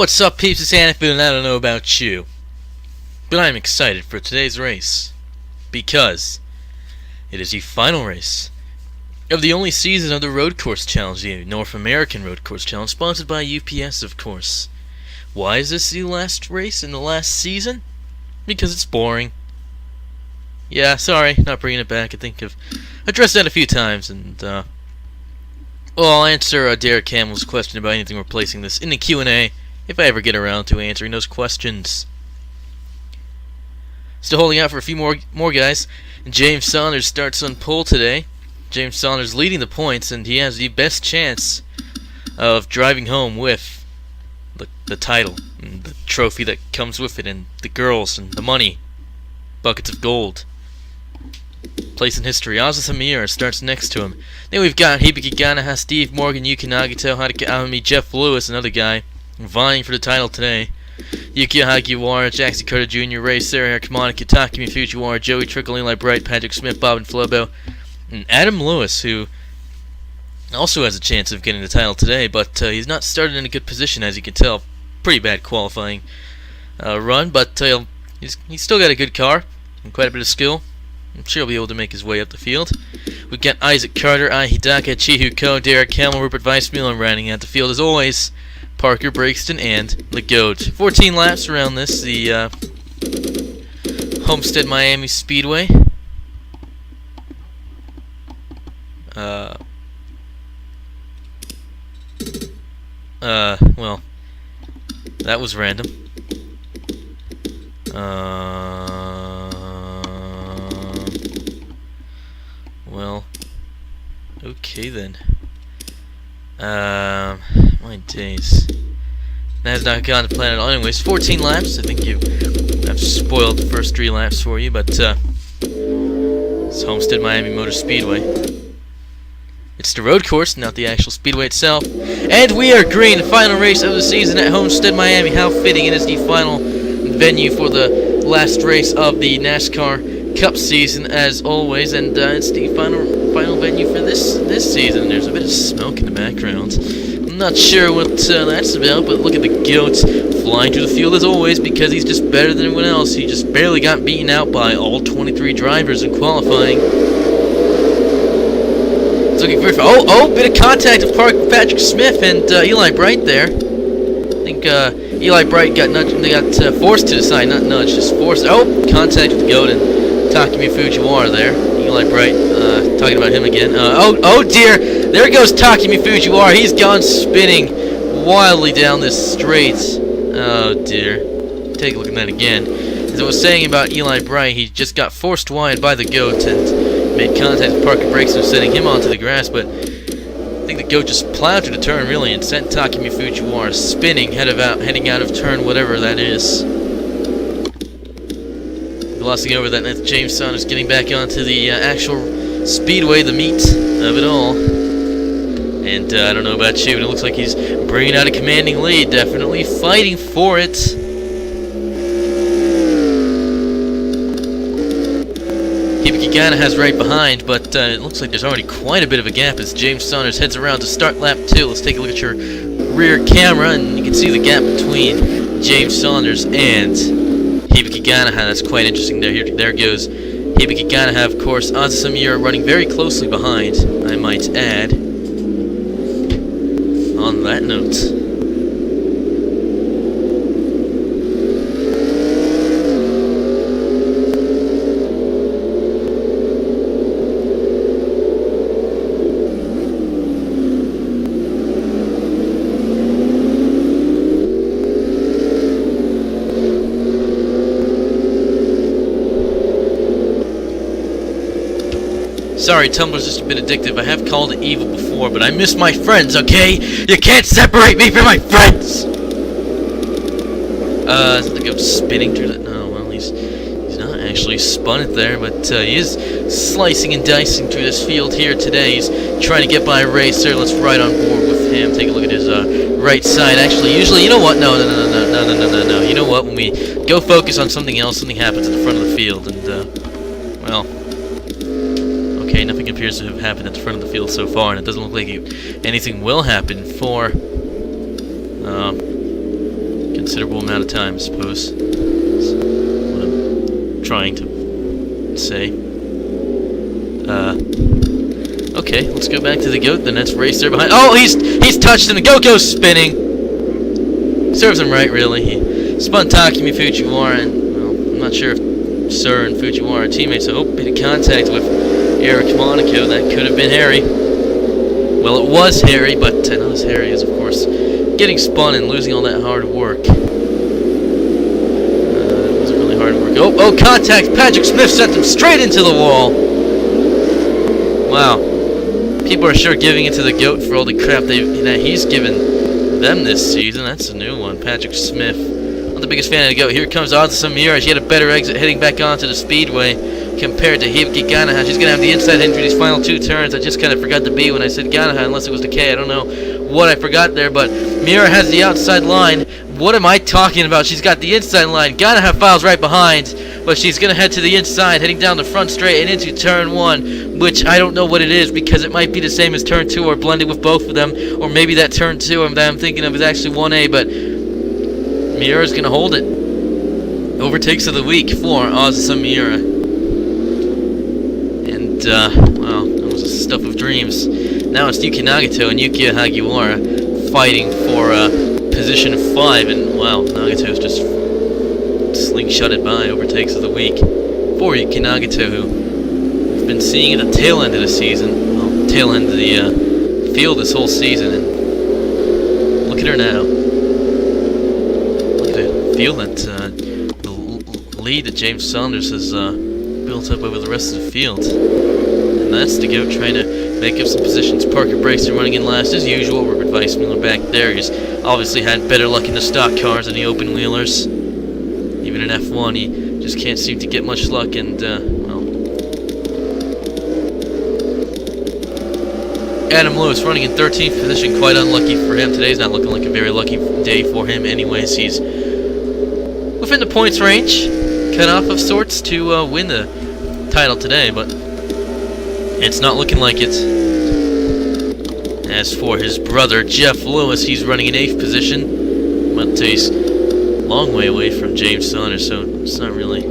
What's up, peeps? It's Anthony, and I don't know about you, but I'm excited for today's race because it is the final race of the only season of the Road Course Challenge, the North American Road Course Challenge, sponsored by UPS, of course. Why is this the last race in the last season? Because it's boring. Yeah, sorry, not bringing it back. I think I've addressed that a few times, and well, I'll answer Derek Campbell's question about anything replacing this in the Q&A. If I ever get around to answering those questions. Still holding out for a few more guys. James Saunders starts on pole today. James Saunders leading the points, and he has the best chance of driving home with the title and the trophy that comes with it, and the girls and the money, buckets of gold. Place in history. S.p.A starts next to him. Then we've got Hibiki Ganaha, Steve Morgan, Yuki Nagito, Haruka Aomi, Jeff Lewis, another guy vying for the title today. Yuki Hagiwara, Jackson Carter Jr., Ray Sarah, Monica, Takumi Fujiwara, Joey Trickle, Eli Bright, Patrick Smith, Bob and Flobo, and Adam Lewis, who also has a chance of getting the title today, but he's not started in a good position, as you can tell. Pretty bad qualifying run, but he's still got a good car and quite a bit of skill. I'm sure he'll be able to make his way up the field. We've got Isaac Carter, Ai Hidaka, Chihu Ko, Derek Campbell, Rupert Weissmuller rounding out the field as always. Parker Brixton and the GOAT. 14 laps around this, the Homestead-Miami Speedway. Well, that was random. Well, okay then. My days. That has not gone to plan at all. Anyways, 14 laps. I think I've spoiled the first 3 laps for you, but it's Homestead-Miami Motor Speedway. It's the road course, not the actual speedway itself. And we are green. The final race of the season at Homestead-Miami. How fitting it is the final venue for the last race of the NASCAR Cup season, as always. And it's the final venue for this season. There's a bit of smoke in the background. I'm not sure what that's about, but look at the GOAT flying through the field as always, because he's just better than everyone else. He just barely got beaten out by all 23 drivers in qualifying. It's looking very bit of contact with Patrick Smith and Eli Bright there. I think Eli Bright got forced to the side, not nudged, just forced. Contact with the GOAT and Takumi Fujiwara there. Eli Bright, talking about him again. Oh dear, there goes Takumi Fujiwara. He's gone spinning wildly down this straight. Oh dear. Take a look at that again. As I was saying about Eli Bright, he just got forced wide by the GOAT and made contact with Parker Brixton, sending him onto the grass, but I think the GOAT just plowed through the turn really and sent Takumi Fujiwara spinning, heading out of turn whatever that is. Glossing over that, that's James Saunders getting back onto the actual speedway, the meat of it all. And I don't know about you, but it looks like he's bringing out a commanding lead, definitely fighting for it. Hibiki Gana has right behind, but it looks like there's already quite a bit of a gap as James Saunders heads around to start lap 2. Let's take a look at your rear camera, and you can see the gap between James Saunders and Hibiki Ganaha. That's quite interesting. There goes Hibiki Ganaha, of course. S.p.A running very closely behind, I might add. On that note, sorry, Tumblr's just a bit addictive. I have called it evil before, but I miss my friends, okay? You can't separate me from my friends! I think I'm spinning through that. No, well, he's not actually spun it there, but he is slicing and dicing through this field here today. He's trying to get by Racer. Let's ride on board with him. Take a look at his right side. Actually, usually, you know what? No. You know what? When we go focus on something else, something happens at the front of the field, and, well, okay, nothing appears to have happened at the front of the field so far, and it doesn't look like anything will happen for considerable amount of time, I suppose. That's what I'm trying to say. Okay, let's go back to the goat. The next race there behind. Oh, he's touched and the goat goes spinning. Serves him right, really. He spun Takumi Fujiwara, and well, I'm not sure if Sir and Fujiwara are teammates. I hope he had contact with Eric Monaco. That could have been Harry. Well, it was Harry, but I notice Harry is, of course, getting spun and losing all that hard work. It wasn't really hard work. Oh, contact! Patrick Smith sent him straight into the wall. Wow. People are sure giving it to the GOAT for all the crap that he's given them this season. That's a new one. Patrick Smith. Not the biggest fan of the GOAT. Here comes Azuma Miura. She had a better exit heading back onto the speedway compared to Hibiki Ganaha. She's going to have the inside heading through these final two turns. I just kind of forgot the B when I said Ganaha, unless it was the K. I don't know what I forgot there, but Miura has the outside line. What am I talking about? She's got the inside line. Ganaha files right behind, but she's going to head to the inside, heading down the front straight and into turn 1, which I don't know what it is, because it might be the same as turn 2 or blended with both of them, or maybe that turn 2 that I'm thinking of is actually 1A, but Miura's going to hold it. Overtakes of the week for Azuma Miura. And, well, that was a stuff of dreams. Now it's Yuki Nagato and Yukiya Hagiwara fighting for position 5, and wow, Nagato's just slingshotted by. Overtakes of the week for Yuki Nagato, who we've been seeing at the tail end of the season, well, tail end of the field this whole season, and look at her now. Look at the field that the lead that James Saunders has built up over the rest of the field. And that's the GOAT trying to make up some positions. Parker Braxton running in last as usual. Robert Weissmuller back there. He's obviously had better luck in the stock cars than the open wheelers. Even in F1, he just can't seem to get much luck, and, well. Adam Lewis running in 13th position. Quite unlucky for him. Today's not looking like a very lucky day for him anyways. He's within the points range. Cut off of sorts to win the title today, but it's not looking like it. As for his brother, Jeff Lewis, he's running in 8th position, but he's a long way away from James Saunders, so it's not really,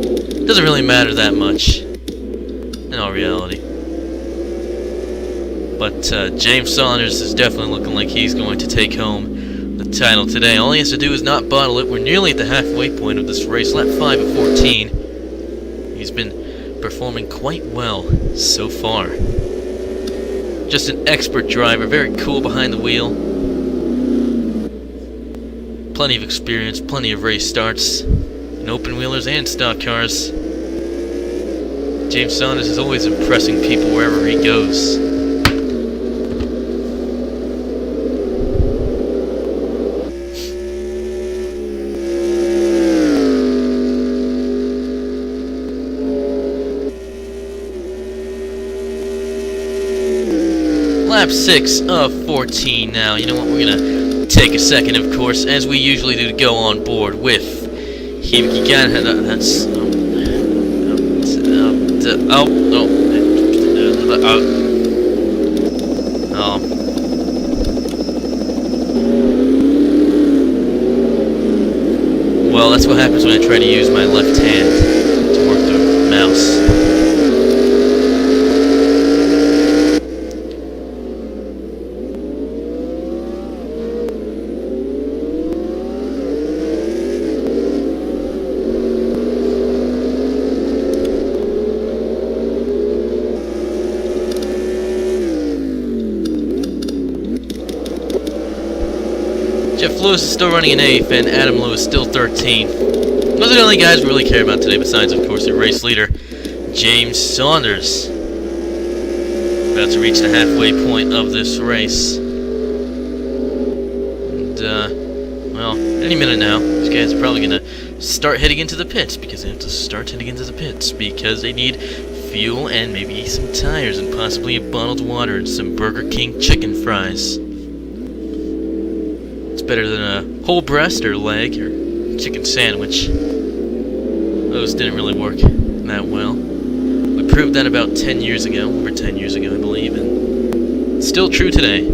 doesn't really matter that much in all reality. But James Saunders is definitely looking like he's going to take home the title today. All he has to do is not bottle it. We're nearly at the halfway point of this race. Lap 5 at 14. He's been performing quite well so far. Just an expert driver, very cool behind the wheel. Plenty of experience, plenty of race starts in open wheelers and stock cars. James Saunders is always impressing people wherever he goes. Lap 6 of 14 now. You know what, we're going to take a second, of course, as we usually do, to go on board with Hibiki Ganaha. That's... Well, that's what happens when I try to use my left hand to work the mouse. Jeff Lewis is still running in 8th, and Adam Lewis still 13th. Those are the only guys we really care about today, besides, of course, the race leader, James Saunders. About to reach the halfway point of this race. And, well, any minute now, these guys are probably going to start heading into the pits, because they have to start heading into the pits, because they need fuel and maybe some tires, and possibly a bottled water and some Burger King chicken fries. Better than a whole breast or leg or chicken sandwich. Those didn't really work that well. We proved that about 10 years ago, over 10 years ago, I believe, and it's still true today.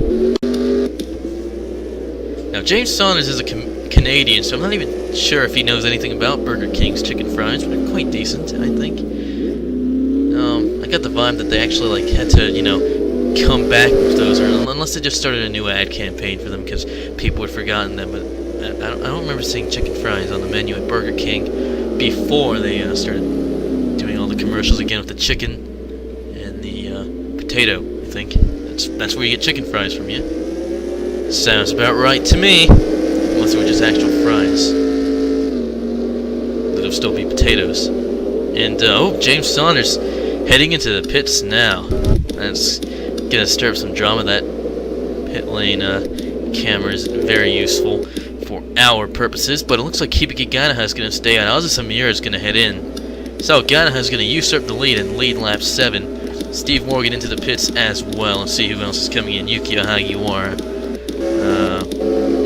Now, James Saunders is a Canadian, so I'm not even sure if he knows anything about Burger King's chicken fries, but they're quite decent, I think. I got the vibe that they actually like had to, you know, come back with those, or unless they just started a new ad campaign for them because people had forgotten them. But I don't remember seeing chicken fries on the menu at Burger King before they started doing all the commercials again with the chicken and the potato. I think that's where you get chicken fries from, yeah. Sounds about right to me. Unless they were just actual fries. That'll still be potatoes. And oh, James Saunders heading into the pits now. That's gonna stir up some drama. That pit lane camera is very useful for our purposes, but it looks like Hibiki Ganaha is gonna stay out. Azusa Miura is gonna head in. So Ganaha is gonna usurp the lead and lead lap 7. Steve Morgan into the pits as well. Let's see who else is coming in. Yukio Hagiwara,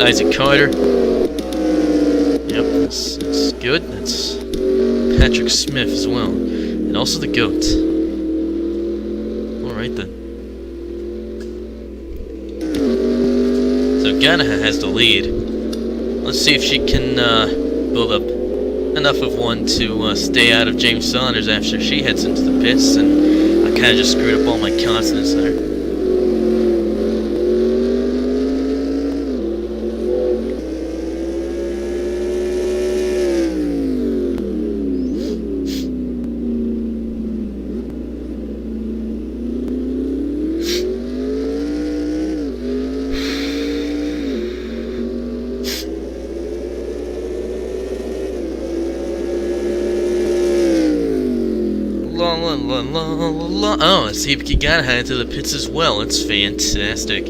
Isaac Carter. Yep, that's good. That's Patrick Smith as well, and also the GOAT. Alright then. So Ganaha has the lead. Let's see if she can build up enough of one to stay out of James Saunders after she heads into the pits. And I kind of just screwed up all my consonants there. Oh, it's Hibiki Ganaha into the pits as well. It's fantastic.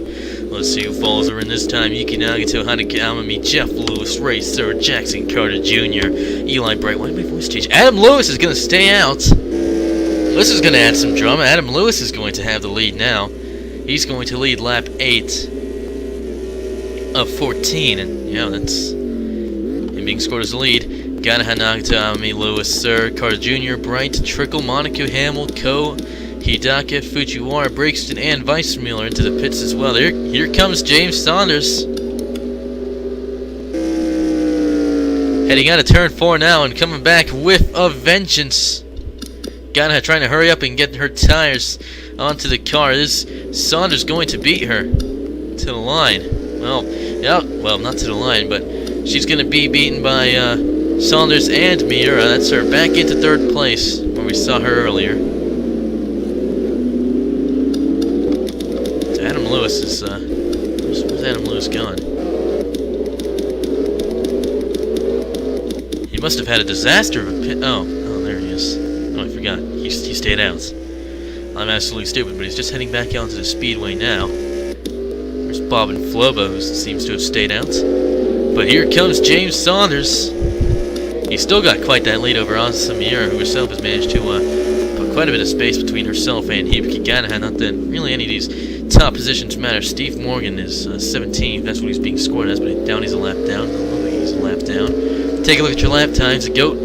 Let's see who follows her in this time. Yuki Nagato, Haneke Amami, Jeff Lewis, Ray Sir, Jackson Carter Jr., Eli Bright. Why did my voice change? Adam Lewis is going to stay out. This is going to add some drama. Adam Lewis is going to have the lead now. He's going to lead lap 8 of 14. And, yeah, that's him being scored as the lead. Ganaha, Nagato, Amami, Lewis, Sir, Carter Jr., Bright, Trickle, Monaco, Hamill, Ko, Hidaka, Fujiwara, Breakston, and Weissmuller into the pits as well. Here comes James Saunders. Heading out of turn 4 now and coming back with a vengeance. Ganaha trying to hurry up and get her tires onto the car. Is Saunders going to beat her to the line? Well, yeah, well, not to the line, but she's going to be beaten by Saunders and Miura. That's her back into 3rd place where we saw her earlier. Adam Lewis is where's Adam Lewis gone? He must have had a disaster of a pit. Oh, there he is. Oh, I forgot. He stayed out. I'm absolutely stupid, but he's just heading back out to the speedway now. There's Bob and Flobo, who seems to have stayed out. But here comes James Saunders. He's still got quite that lead over Azusa Miura, who herself has managed to put quite a bit of space between herself and Hibiki Ganaha. Not that really any of these top positions matter. Steve Morgan is 17th. That's what he's being scored as, but down he's a lap down. I don't think he's a lap down. Take a look at your lap times. The GOAT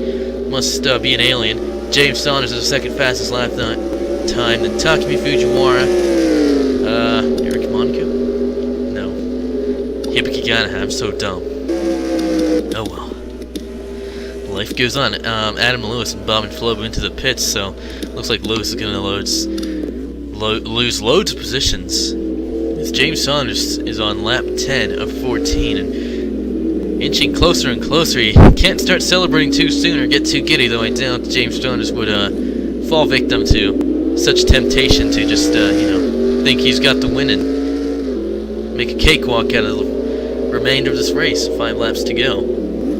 must be an alien. James Saunders is the 2nd fastest lap time. Then Takumi Fujiwara. Eric Monaco? No. Hibiki Ganaha. I'm so dumb. Oh well. Life goes on. Adam Lewis and Bob and Flobo into the pits, so looks like Lewis is going to lose loads of positions. As James Saunders is on lap 10 of 14 and inching closer and closer. He can't start celebrating too soon or get too giddy, though I doubt James Saunders would fall victim to such temptation to just think he's got the win and make a cakewalk out of the remainder of this race. 5 laps to go.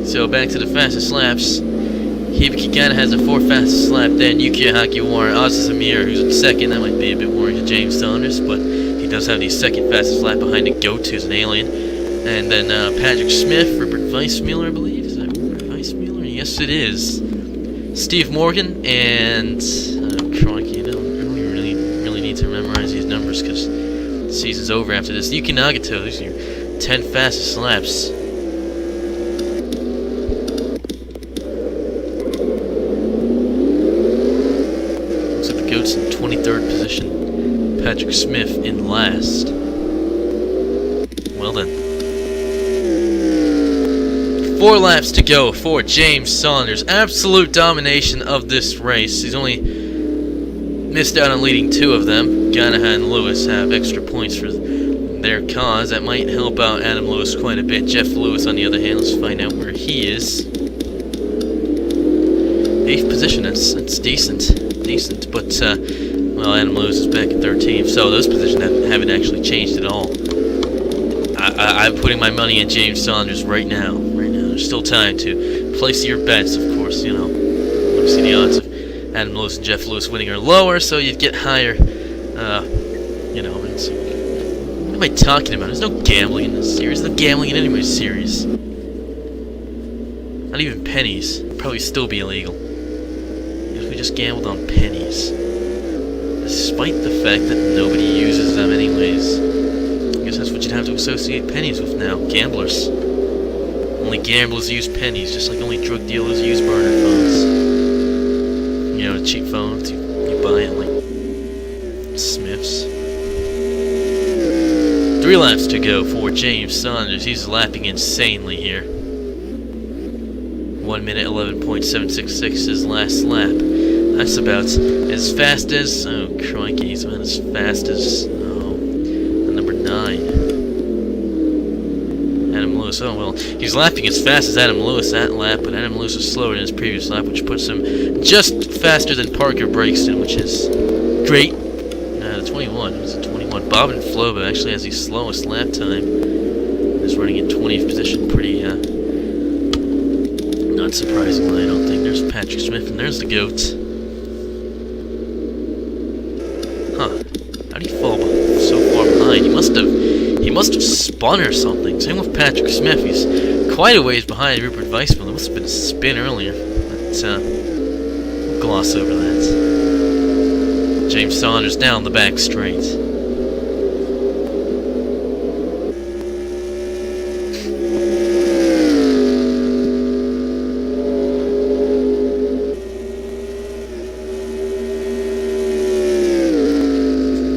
So back to the fastest laps. Hibiki Ganaha has the 4th fastest lap, then Yukio Hagiwara, Azusa Miura, who's in 2nd. That might be a bit worrying to James Saunders, but he does have the 2nd fastest lap behind the GOAT, who's an alien. And then Patrick Smith, Rupert Weissmuller, I believe. Is that Rupert Weissmuller? Yes, it is. Steve Morgan, and crikey, I don't really need to memorize these numbers because the season's over after this. Yuki Nagato, these are your 10 fastest laps. Goats in 23rd position. Patrick Smith in last. Well then. 4 laps to go for James Saunders. Absolute domination of this race. He's only missed out on leading 2 of them. Ganahan and Lewis have extra points for their cause. That might help out Adam Lewis quite a bit. Jeff Lewis, on the other hand, let's find out where he is. 8th position, that's decent, but well, Adam Lewis is back in 13th, so those positions haven't actually changed at all. I'm putting my money in James Saunders right now. There's still time to place your bets, of course. You know, obviously the odds of Adam Lewis and Jeff Lewis winning are lower, so you'd get higher. You know, what am I talking about? There's no gambling in this series. There's no gambling in any series. Not even pennies. It'd probably still be illegal if we just gambled on pennies, despite the fact that nobody uses them anyways. I guess that's what you'd have to associate pennies with now. Gamblers. Only gamblers use pennies, just like only drug dealers use burner phones. You know, the cheap phones you buy at like Smith's. 3 laps to go for James Saunders. He's lapping insanely here. 1 minute 11.766 his last lap. That's about as fast as, oh crikey, he's about as fast as number 9. Adam Lewis. Oh well, he's lapping as fast as Adam Lewis that lap, but Adam Lewis was slower than his previous lap, which puts him just faster than Parker Breakston, which is great. The 21. It was a 21. Bob and Floba actually has the slowest lap time. He's running in 20th position. Pretty not surprisingly, I don't think. There's Patrick Smith, and there's the goat. Huh. How did he fall so far behind? He must have spun or something. Same with Patrick Smith. He's quite a ways behind Rupert Weissman. There must have been a spin earlier. But we'll gloss over that. James Saunders down the back straight.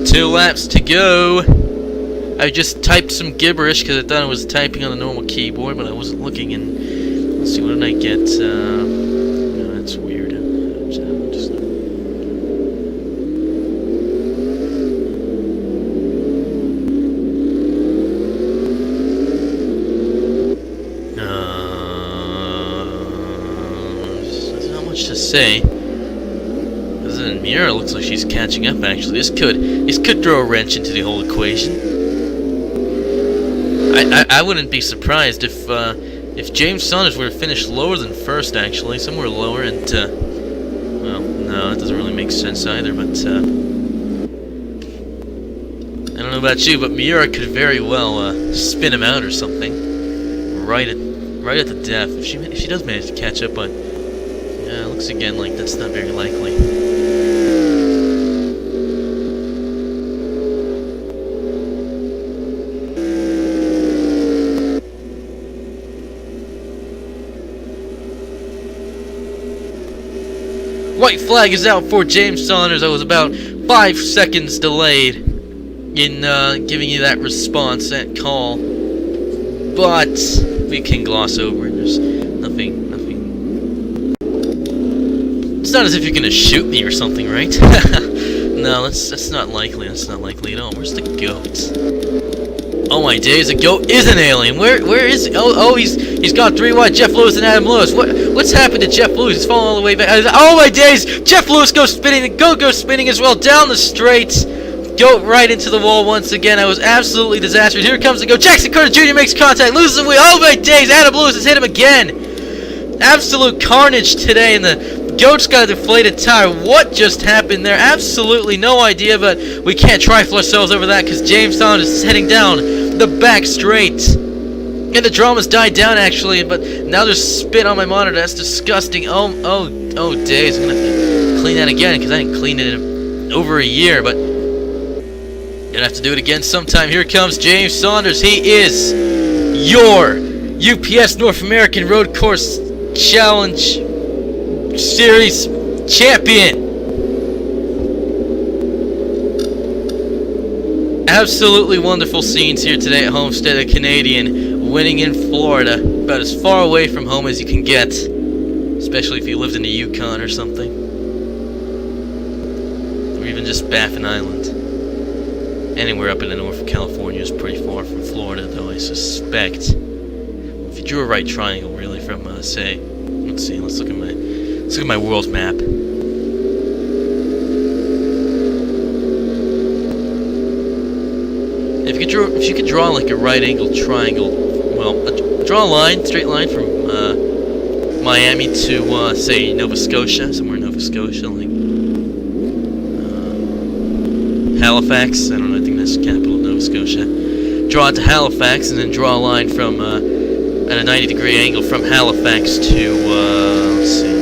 Two laps to go. I just typed some gibberish because I thought I was typing on the normal keyboard, but I wasn't looking. And let's see, what did I get? No, that's weird. There's not much to say. Mira looks like she's catching up. Actually, this could throw a wrench into the whole equation. I wouldn't be surprised if James Saunders were to finish lower than first. Actually, somewhere lower, and well, no, that doesn't really make sense either. But I don't know about you, but Miura could very well spin him out or something, right at the death. If she does manage to catch up, but yeah, it looks again like that's not very likely. White flag is out for James Saunders. I was about 5 seconds delayed in giving you that response, that call. But we can gloss over it. There's nothing. It's not as if you're gonna shoot me or something, right? No, that's not likely. That's not likely at all. Where's the goat? Oh my days, the goat is an alien. Where is he? Oh, he's got 3 wide. Jeff Lewis and Adam Lewis. What's happened to Jeff Lewis? He's falling all the way back. Oh my days! Jeff Lewis goes spinning. The goat goes spinning as well down the straight. Goat right into the wall once again. I was absolutely disastrous. Here comes the goat. Jackson Carter Jr. makes contact, loses the wheel. Oh my days! Adam Lewis has hit him again. Absolute carnage today, and the goat's got a deflated tire. What just happened there? Absolutely no idea, but we can't trifle ourselves over that because James Saunders is heading down the back straight. And the drama's died down actually, but now there's spit on my monitor. That's disgusting. Oh days. I'm gonna have to clean that again because I didn't clean it in over a year, but gonna have to do it again sometime. Here comes James Saunders. He is your UPS North American Road Course Challenge Series champion. Absolutely wonderful scenes here today at Homestead, a Canadian winning in Florida. about as far away from home as you can get, especially if you lived in the Yukon or something, or even just Baffin Island. Anywhere up in the north of California is pretty far from Florida, though, I suspect. If you drew a right triangle, really, from, say, let's look at my world map. If you could draw like a right-angled triangle, well, draw a line, straight line from Miami to say Nova Scotia, somewhere in Nova Scotia, like Halifax. I don't know. I think that's the capital of Nova Scotia. Draw it to Halifax, and then draw a line from at a 90-degree angle from Halifax to let's see.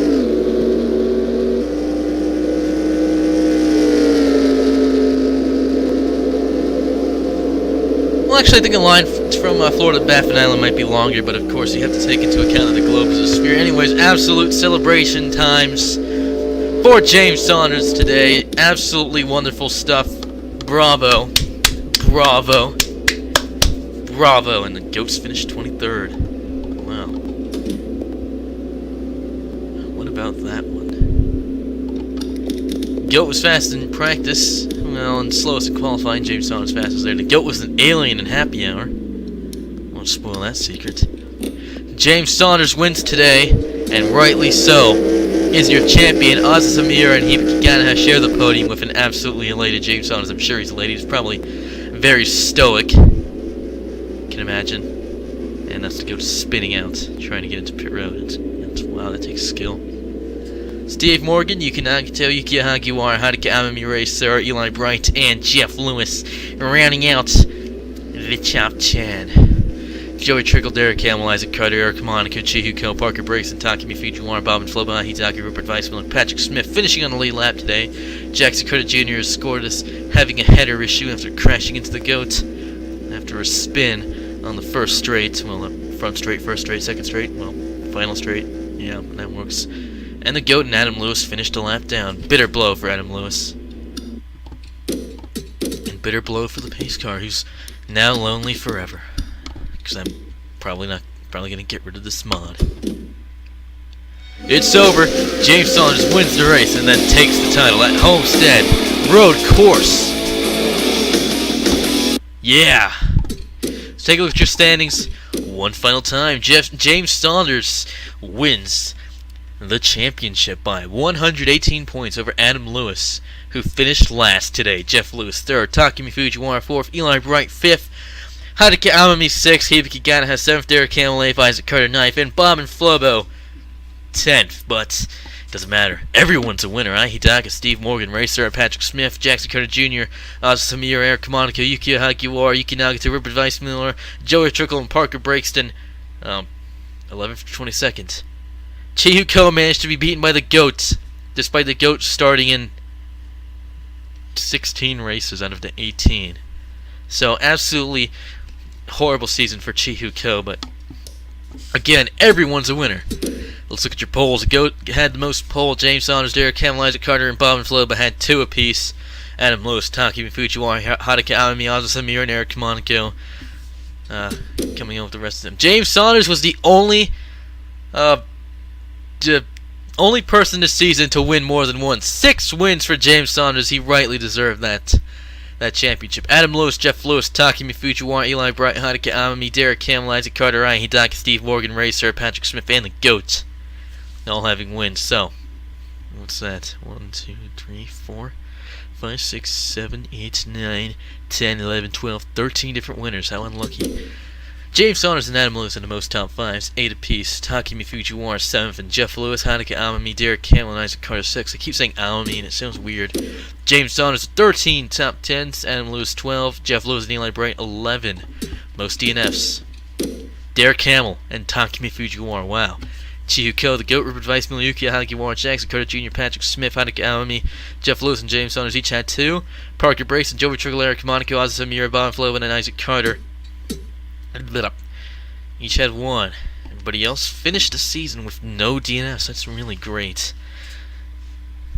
Well, actually, I think a line from Florida to Baffin Island might be longer, but of course you have to take into account that the globe is a sphere. Anyways, absolute celebration times for James Saunders today. Absolutely wonderful stuff. Bravo. Bravo. Bravo. And the Goats finished 23rd. Wow. What about that one? Goat was fast in practice. Well, and slowest in qualifying. James Saunders fastest there. The Goat was an alien in happy hour. Won't spoil that secret. James Saunders wins today, and rightly so. Is your champion. Aziz Amir and Hibiki Ganaha share the podium with an absolutely elated James Saunders. I'm sure he's elated. He's probably very stoic. Can imagine. And that's the Goat spinning out, trying to get into pit road. Wow, that takes skill. Steve Morgan, Yuki Nagito, Yuki Hagiwara, Hadaka Amami Racer, Eli Bright, and Jeff Lewis, rounding out the top 10. Joey Trickle, Derek Hamill, Isaac Carter, Eric Monaco, Chihuko, Parker Brigson, Takumi Fujiwara, Bob and Floba, Hitaki, Rupert Weissman, Patrick Smith finishing on the lead lap today. Jackson Carter Jr. has scored us having a header issue after crashing into the Goat after a spin on the first straight. Well, front straight, first straight, second straight, well, final straight. Yeah, that works. And the Goat and Adam Lewis finished a lap down. Bitter blow for Adam Lewis. And bitter blow for the pace car, who's now lonely forever. Because I'm probably going to get rid of this mod. It's over. James Saunders wins the race and then takes the title at Homestead Road Course. Yeah. Let's take a look at your standings one final time. James Saunders wins the championship by 118 points over Adam Lewis, who finished last today. Jeff Lewis third, Takumi Fujiwara fourth, Eli Bright fifth, Hadaka Amami sixth, Hibiki Ganaha seventh, Derek Hamill eighth, Isaac Carter ninth, and Bob and Flobo 10th. But it doesn't matter. Everyone's a winner. Hidaka, Steve Morgan, Racer, Patrick Smith, Jackson Carter Jr., Samir, Eric Monaco, Yuki Hagiwara, Yuki Nagata, Rupert Weissmiller, Joey Trickle, and Parker Brixton. 11th to 22nd. Chihuko managed to be beaten by the Goat, despite the Goat starting in 16 races out of the 18. So, absolutely horrible season for Chihuko, but again, everyone's a winner. Let's look at your polls. The Goat had the most poll. James Saunders, Derek Hamill, Isaac Carter, and Bob and Floba had 2 apiece. Adam Lewis, Takumi Fujiwara, Hadaka Amami, Aziz Amir, and Eric Monaco coming in with the rest of them. James Saunders was the only person this season to win more than once. 6 wins for James Saunders. He rightly deserved that championship. Adam Lewis, Jeff Lewis, Takumi Fujiwara, Eli Bright, Hadaka Amami, Derek Hamill, Isaac Carter, Ryan Hidaka, Steve Morgan, Racer, Patrick Smith, and the Goat all having wins. So, what's that? 1, 2, 3, 4, 5, 6, 7, 8, 9, 10, 11, 12, 13 different winners. How unlucky. James Saunders and Adam Lewis in the most top 5s, 8 apiece. Takumi Fujiwara 7th, and Jeff Lewis, Hadaka Amami, Derek Hamill, and Isaac Carter 6th. I keep saying Amami, and it sounds weird. James Saunders 13 top 10s, Adam Lewis 12, Jeff Lewis and Eli Bright 11. Most DNFs. Derek Hamill and Takumi Fujiwara. Wow. Chihuko, the Goat, Rupert Weissmiller, Yuki Hagiwara, Jackson Carter Jr., Patrick Smith, Hadaka Amami, Jeff Lewis, and James Saunders each had 2. Parker Brayson, Joey Trickle, Eric Monaco, Aziz Amir, Bob Floban, and Isaac Carter each had 1. Everybody else finished the season with no DNFs. That's really great.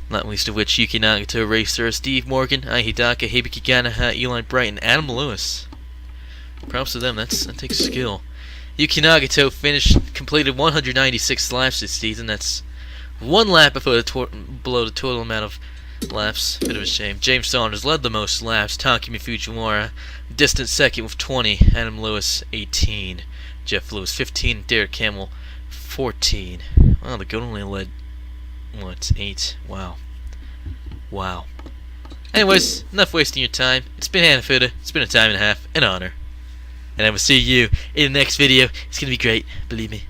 Not least of which Yuki Nagato, Racer, Steve Morgan, Hidaka, Hibiki Ganaha, Eli Bright, and Adam Lewis. Props to them. That takes skill. Yuki Nagato completed 196 laps this season. That's one lap below the total amount of laps. Bit of a shame. James Saunders led the most laps. Takumi Fujiwara, distant second with 20. Adam Lewis, 18. Jeff Lewis, 15. Derek Hamill, 14. Wow, the goat only led, what, 8? Wow. Wow. Anyways, enough wasting your time. It's been Hanafuda. It's been a time and a half, an honor. And I will see you in the next video. It's going to be great, believe me.